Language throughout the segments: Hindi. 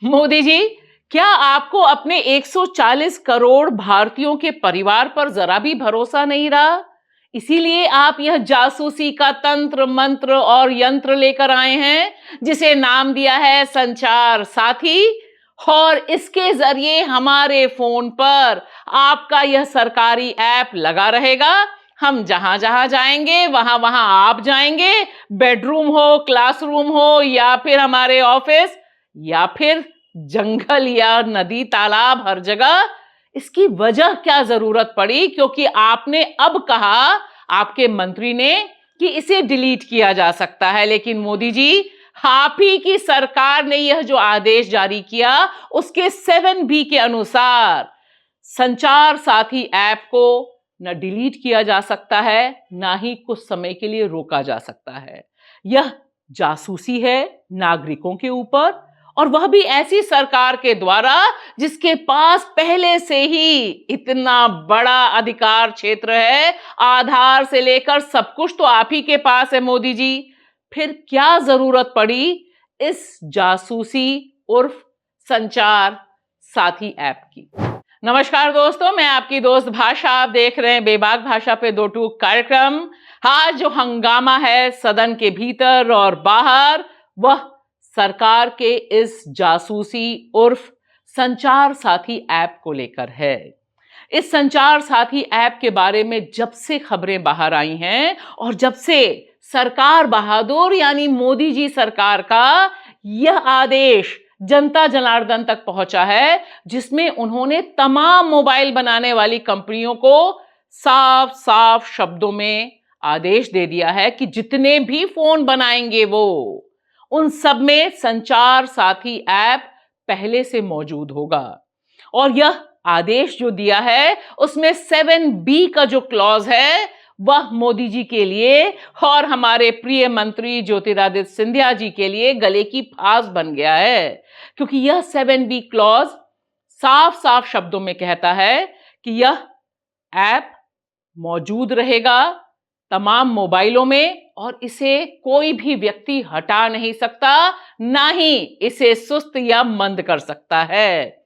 मोदी जी, क्या आपको अपने 140 करोड़ भारतीयों के परिवार पर जरा भी भरोसा नहीं रहा? इसीलिए आप यह जासूसी का तंत्र मंत्र और यंत्र लेकर आए हैं, जिसे नाम दिया है संचार साथी। और इसके जरिए हमारे फोन पर आपका यह सरकारी ऐप लगा रहेगा। हम जहां जहां जाएंगे वहां वहां आप जाएंगे। बेडरूम हो, क्लासरूम हो, या फिर हमारे ऑफिस, या फिर जंगल या नदी तालाब, हर जगह। इसकी वजह क्या जरूरत पड़ी? क्योंकि आपने अब कहा, आपके मंत्री ने, कि इसे डिलीट किया जा सकता है। लेकिन मोदी जी, आप ही की सरकार ने यह जो आदेश जारी किया, उसके 7B के अनुसार संचार साथी ऐप को न डिलीट किया जा सकता है, ना ही कुछ समय के लिए रोका जा सकता है। यह जासूसी है नागरिकों के ऊपर, और वह भी ऐसी सरकार के द्वारा जिसके पास पहले से ही इतना बड़ा अधिकार क्षेत्र है। आधार से लेकर सब कुछ तो आप ही के पास है मोदी जी। फिर क्या जरूरत पड़ी इस जासूसी उर्फ संचार साथी ऐप की? नमस्कार दोस्तों, मैं आपकी दोस्त भाषा। आप देख रहे हैं बेबाक भाषा पे दो टूक कार्यक्रम। आज जो हंगामा है सदन के भीतर और बाहर, वह सरकार के इस जासूसी उर्फ संचार साथी ऐप को लेकर है। इस संचार साथी ऐप के बारे में जब से खबरें बाहर आई हैं, और जब से सरकार बहादुर यानी मोदी जी सरकार का यह आदेश जनता जनार्दन तक पहुंचा है, जिसमें उन्होंने तमाम मोबाइल बनाने वाली कंपनियों को साफ साफ शब्दों में आदेश दे दिया है कि जितने भी फोन बनाएंगे वो, उन सब में संचार साथी ऐप पहले से मौजूद होगा। और यह आदेश जो दिया है, उसमें 7B का जो क्लॉज है, वह मोदी जी के लिए और हमारे प्रिय मंत्री ज्योतिरादित्य सिंधिया जी के लिए गले की फांस बन गया है। क्योंकि यह 7B क्लॉज साफ साफ शब्दों में कहता है कि यह ऐप मौजूद रहेगा तमाम मोबाइलों में, और इसे कोई भी व्यक्ति हटा नहीं सकता, ना ही इसे सुस्त या मंद कर सकता है।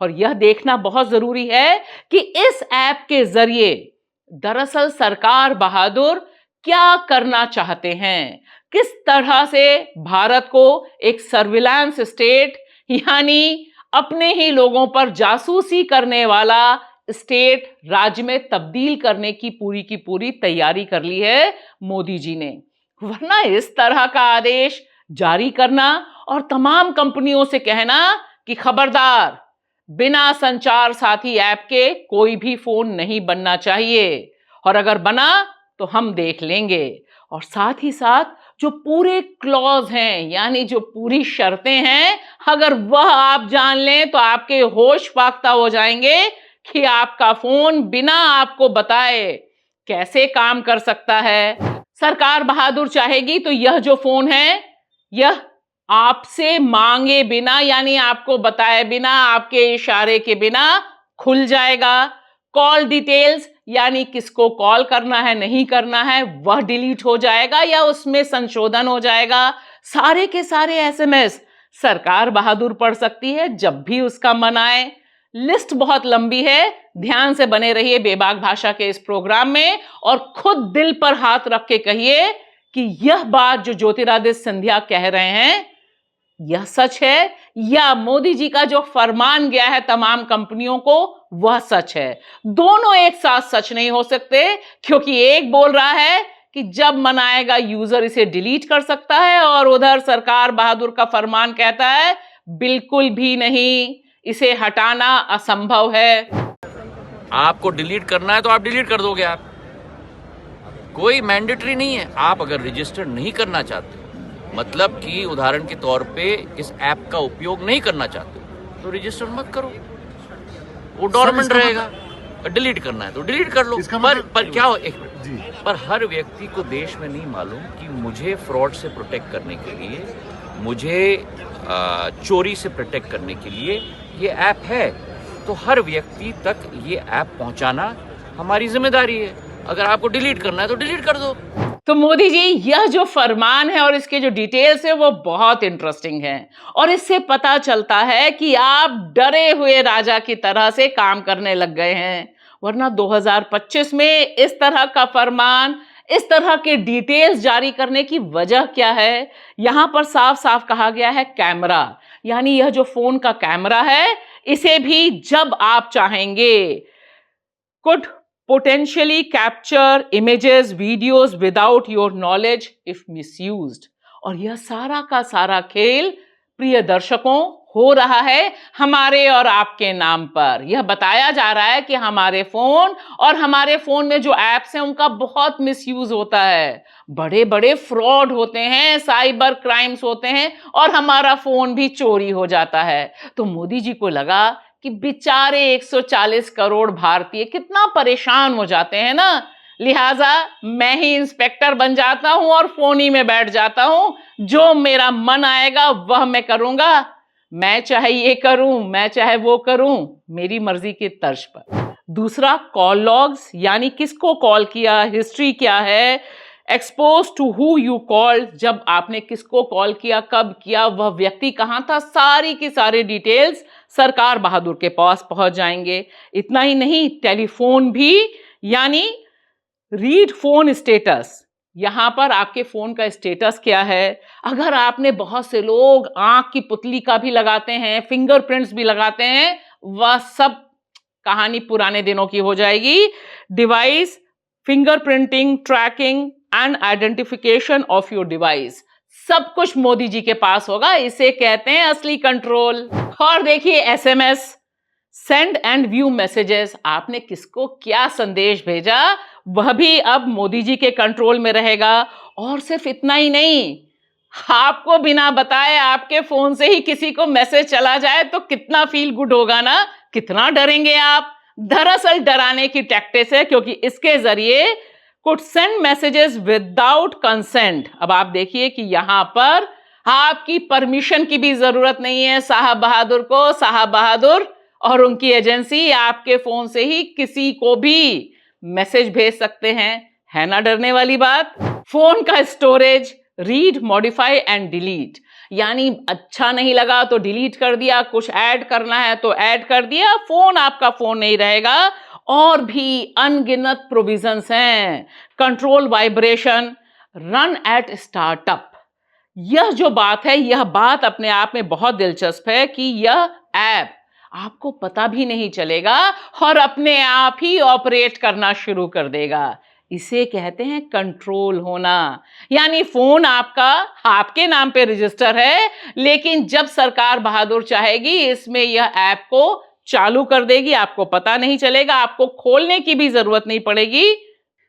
और यह देखना बहुत जरूरी है कि इस ऐप के जरिए दरअसल सरकार बहादुर क्या करना चाहते हैं। किस तरह से भारत को एक सर्विलांस स्टेट, यानी अपने ही लोगों पर जासूसी करने वाला स्टेट, राज्य में तब्दील करने की पूरी तैयारी कर ली है मोदी जी ने। वरना इस तरह का आदेश जारी करना और तमाम कंपनियों से कहना कि खबरदार, बिना संचार साथी ऐप के कोई भी फोन नहीं बनना चाहिए, और अगर बना तो हम देख लेंगे। और साथ ही साथ जो पूरे क्लॉज हैं, यानी जो पूरी शर्तें हैं, अगर वह आप जान लें तो आपके होश फाख्ता हो जाएंगे कि आपका फोन बिना आपको बताए कैसे काम कर सकता है। सरकार बहादुर चाहेगी तो यह जो फोन है, यह आपसे मांगे बिना, यानी आपको बताए बिना, आपके इशारे के बिना खुल जाएगा। कॉल डिटेल्स, यानी किसको कॉल करना है नहीं करना है, वह डिलीट हो जाएगा या उसमें संशोधन हो जाएगा। सारे के सारे एसएमएस सरकार बहादुर पढ़ सकती है जब भी उसका मन आए। लिस्ट बहुत लंबी है, ध्यान से बने रहिए बेबाक भाषा के इस प्रोग्राम में, और खुद दिल पर हाथ रख के कहिए कि यह बात जो ज्योतिरादित्य सिंधिया कह रहे हैं, यह सच है, या मोदी जी का जो फरमान गया है तमाम कंपनियों को, वह सच है। दोनों एक साथ सच नहीं हो सकते, क्योंकि एक बोल रहा है कि जब मन आएगा यूजर इसे डिलीट कर सकता है, और उधर सरकार बहादुर का फरमान कहता है बिल्कुल भी नहीं, इसे हटाना असंभव है। आपको डिलीट करना है तो आप डिलीट कर दोगे। आप कोई मैंडेटरी नहीं है। आप अगर रजिस्टर नहीं करना चाहते, मतलब कि उदाहरण के तौर पे इस ऐप का उपयोग नहीं करना चाहते, तो रजिस्टर मत करो, वो डोरमेंट रहेगा। डिलीट करना है तो डिलीट कर लो। पर क्या हो, पर हर व्यक्ति को देश में नहीं मालूम कि मुझे फ्रॉड से प्रोटेक्ट करने के लिए, मुझे चोरी से प्रोटेक्ट करने के लिए ये ऐप है। तो हर व्यक्ति तक ये ऐप पहुंचाना हमारी जिम्मेदारी है। अगर आपको डिलीट करना है तो डिलीट कर दो। तो मोदी जी, यह जो फरमान है और इसके जो डिटेल्स है वो बहुत इंटरेस्टिंग है और इससे पता चलता है कि आप डरे हुए राजा की तरह से काम करने लग गए हैं। वरना 2025 में इस तरह का फरमान, इस तरह के डिटेल्स जारी करने की वजह क्या है? यहां पर साफ साफ कहा गया है कैमरा, यानी यह जो फोन का कैमरा है इसे भी जब आप चाहेंगे could potentially capture images, videos without your knowledge if misused। और यह सारा का सारा खेल प्रिय दर्शकों हो रहा है हमारे और आपके नाम पर। यह बताया जा रहा है कि हमारे फोन और हमारे फोन में जो एप्स हैं उनका बहुत मिसयूज होता है, बड़े बड़े फ्रॉड होते हैं, साइबर क्राइम्स होते हैं और हमारा फोन भी चोरी हो जाता है। तो मोदी जी को लगा कि बेचारे 140 करोड़ भारतीय कितना परेशान हो जाते हैं ना, लिहाजा मैं ही इंस्पेक्टर बन जाता हूं और फोन ही में बैठ जाता हूं, जो मेरा मन आएगा वह मैं करूंगा, मैं चाहे ये करूं, मैं चाहे वो करूं, मेरी मर्जी की तर्ज पर। दूसरा, कॉल लॉग्स, यानी किसको कॉल किया, हिस्ट्री क्या है, expose to who you called, जब आपने किसको कॉल किया, कब किया, वह व्यक्ति कहां था, सारी की सारी डिटेल्स सरकार बहादुर के पास पहुंच जाएंगे। इतना ही नहीं, टेलीफोन भी, यानी रीड फोन स्टेटस, यहां पर आपके फोन का स्टेटस क्या है। अगर आपने, बहुत से लोग आंख की पुतली का भी लगाते हैं, फिंगरप्रिंट्स भी लगाते हैं, वह सब कहानी पुराने दिनों की हो जाएगी। Device fingerprinting, tracking and identification of your device, सब कुछ मोदी जी के पास होगा। इसे कहते हैं असली कंट्रोल। और देखिए, SMS, send and view messages, आपने किसको क्या संदेश भेजा वह भी अब मोदी जी के कंट्रोल में रहेगा। और सिर्फ इतना ही नहीं, आपको बिना बताए आपके फोन से ही किसी को मैसेज चला जाए तो कितना फील गुड होगा ना, कितना डरेंगे आप। दरअसल डराने की टैक्टिक्स है, क्योंकि इसके जरिए could send messages without consent. अब आप देखिए कि यहां पर आपकी परमिशन की भी जरूरत नहीं है साहब बहादुर को। साहब बहादुर और उनकी एजेंसी आपके फोन से ही किसी को भी मैसेज भेज सकते हैं, है ना डरने वाली बात। फोन का storage, read, modify and delete, यानी अच्छा नहीं लगा तो डिलीट कर दिया, कुछ ऐड करना है तो ऐड कर दिया, फोन आपका फोन नहीं रहेगा। और भी अनगिनत प्रोविजंस हैं। Control vibration, run at startup, यह जो बात है, यह बात अपने आप में बहुत दिलचस्प है कि यह ऐप आपको पता भी नहीं चलेगा और अपने आप ही ऑपरेट करना शुरू कर देगा। इसे कहते हैं कंट्रोल होना, यानी फोन आपका आपके नाम पे रजिस्टर है, लेकिन जब सरकार बहादुर चाहेगी इसमें यह ऐप को चालू कर देगी, आपको पता नहीं चलेगा, आपको खोलने की भी जरूरत नहीं पड़ेगी।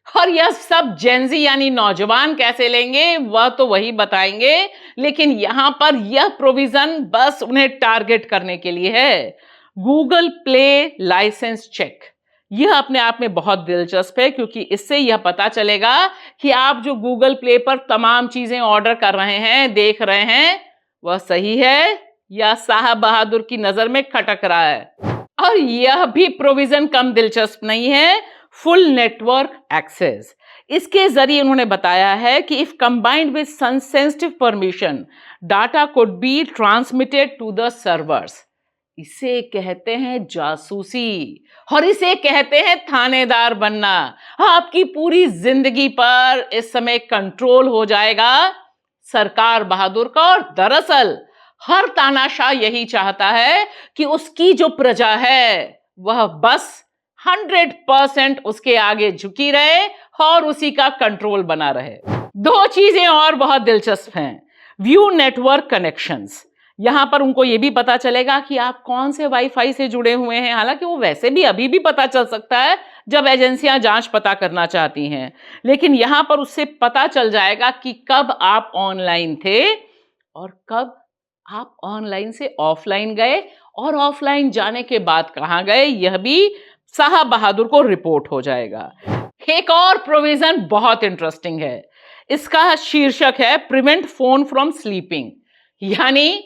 और यह सब जेंजी यानी नौजवान कैसे लेंगे वह तो वही बताएंगे, लेकिन यहां पर यह प्रोविजन बस उन्हें टारगेट करने के लिए है। गूगल प्ले लाइसेंस चेक, यह अपने आप में बहुत दिलचस्प है, क्योंकि इससे यह पता चलेगा कि आप जो गूगल प्ले पर तमाम चीजें ऑर्डर कर रहे हैं, देख रहे हैं, वह सही है या साहब बहादुर की नजर में खटक रहा है। और यह भी प्रोविजन कम दिलचस्प नहीं है, फुल नेटवर्क एक्सेस। इसके जरिए उन्होंने बताया है कि if combined with sensitive permission, data could be transmitted to the servers. इसे कहते हैं जासूसी और इसे कहते हैं थानेदार बनना। आपकी पूरी जिंदगी पर इस समय कंट्रोल हो जाएगा सरकार बहादुर का। और दरअसल हर तानाशाह यही चाहता है कि उसकी जो प्रजा है वह बस 100% उसके आगे झुकी रहे और उसी का कंट्रोल बना रहे। दो चीजें और बहुत दिलचस्प हैं। व्यू नेटवर्क कनेक्शंस, यहां पर उनको यह भी पता चलेगा कि आप कौन से वाईफाई से जुड़े हुए हैं। हालांकि वो वैसे भी अभी भी पता चल सकता है जब एजेंसियां जांच पता करना चाहती हैं, लेकिन यहां पर उससे पता चल जाएगा कि कब आप ऑनलाइन थे और कब आप ऑनलाइन से ऑफलाइन गए और ऑफलाइन जाने के बाद कहां गए, यह भी साहब बहादुर को रिपोर्ट हो जाएगा। एक और प्रोविजन बहुत इंटरेस्टिंग है, इसका शीर्षक है प्रिवेंट फोन फ्रॉम स्लीपिंग, यानी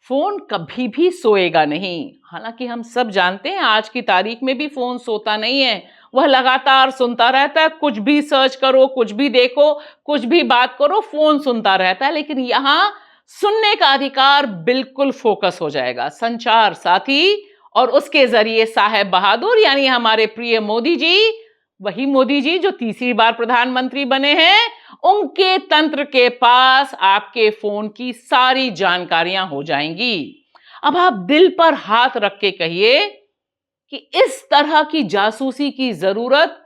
फोन कभी भी सोएगा नहीं। हालांकि हम सब जानते हैं आज की तारीख में भी फोन सोता नहीं है, वह लगातार सुनता रहता है, कुछ भी सर्च करो, कुछ भी देखो, कुछ भी बात करो, फोन सुनता रहता है। लेकिन यहां सुनने का अधिकार बिल्कुल फोकस हो जाएगा। संचार साथी और उसके जरिए साहेब बहादुर यानी हमारे प्रिय मोदी जी, वही मोदी जी जो तीसरी बार प्रधानमंत्री बने हैं, उनके तंत्र के पास आपके फोन की सारी जानकारियां हो जाएंगी। अब आप दिल पर हाथ रख के कहिए कि इस तरह की जासूसी की जरूरत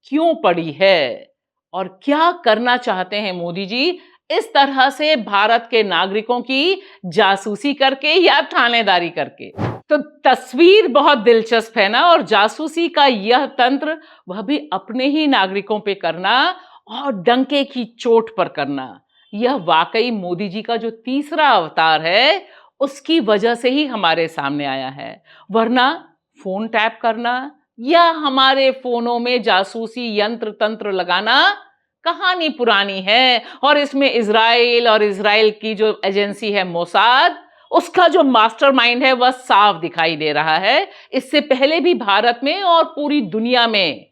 क्यों पड़ी है और क्या करना चाहते हैं मोदी जी इस तरह से भारत के नागरिकों की जासूसी करके या थानेदारी करके। तो तस्वीर बहुत दिलचस्प है ना, और जासूसी का यह तंत्र वह भी अपने ही नागरिकों पे करना और डंके की चोट पर करना, यह वाकई मोदी जी का जो तीसरा अवतार है उसकी वजह से ही हमारे सामने आया है। वरना फोन टैप करना या हमारे फोनों में जासूसी यंत्र तंत्र लगाना कहानी पुरानी है, और इसमें इजराइल और इजराइल की जो एजेंसी है मोसाद, उसका जो मास्टरमाइंड है वह साफ दिखाई दे रहा है। इससे पहले भी भारत में और पूरी दुनिया में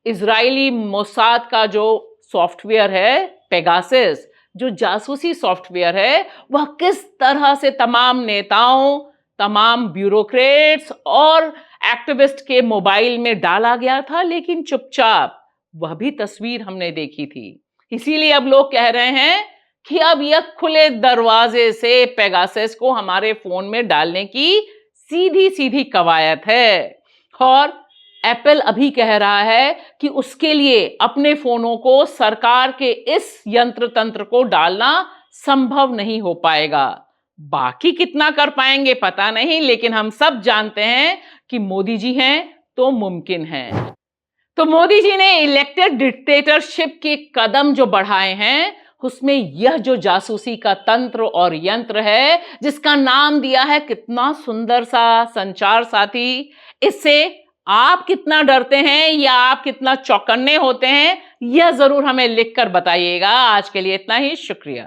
इजरायली मोसाद का जो सॉफ्टवेयर है पेगासस, जो जासूसी सॉफ्टवेयर है, वह किस तरह से तमाम नेताओं, तमाम ब्यूरोक्रेट्स और एक्टिविस्ट के मोबाइल में डाला गया था, लेकिन चुपचाप, वह भी तस्वीर हमने देखी थी। इसीलिए अब लोग कह रहे हैं कि अब यह खुले दरवाजे से पेगासस को हमारे फोन में डालने की सीधी सीधी कवायद है। और एप्पल अभी कह रहा है कि उसके लिए अपने फोनों को सरकार के इस यंत्र तंत्र को डालना संभव नहीं हो पाएगा। बाकी कितना कर पाएंगे पता नहीं, लेकिन हम सब जानते हैं कि मोदी जी हैं तो मुमकिन है। तो मोदी जी ने इलेक्टेड डिक्टेटरशिप के कदम जो बढ़ाए हैं, उसमें यह जो जासूसी का तंत्र और यंत्र है, जिसका नाम दिया है कितना सुंदर सा संचार साथी, इससे आप कितना डरते हैं या आप कितना चौकन्ने होते हैं, यह जरूर हमें लिखकर बताइएगा। आज के लिए इतना ही, शुक्रिया।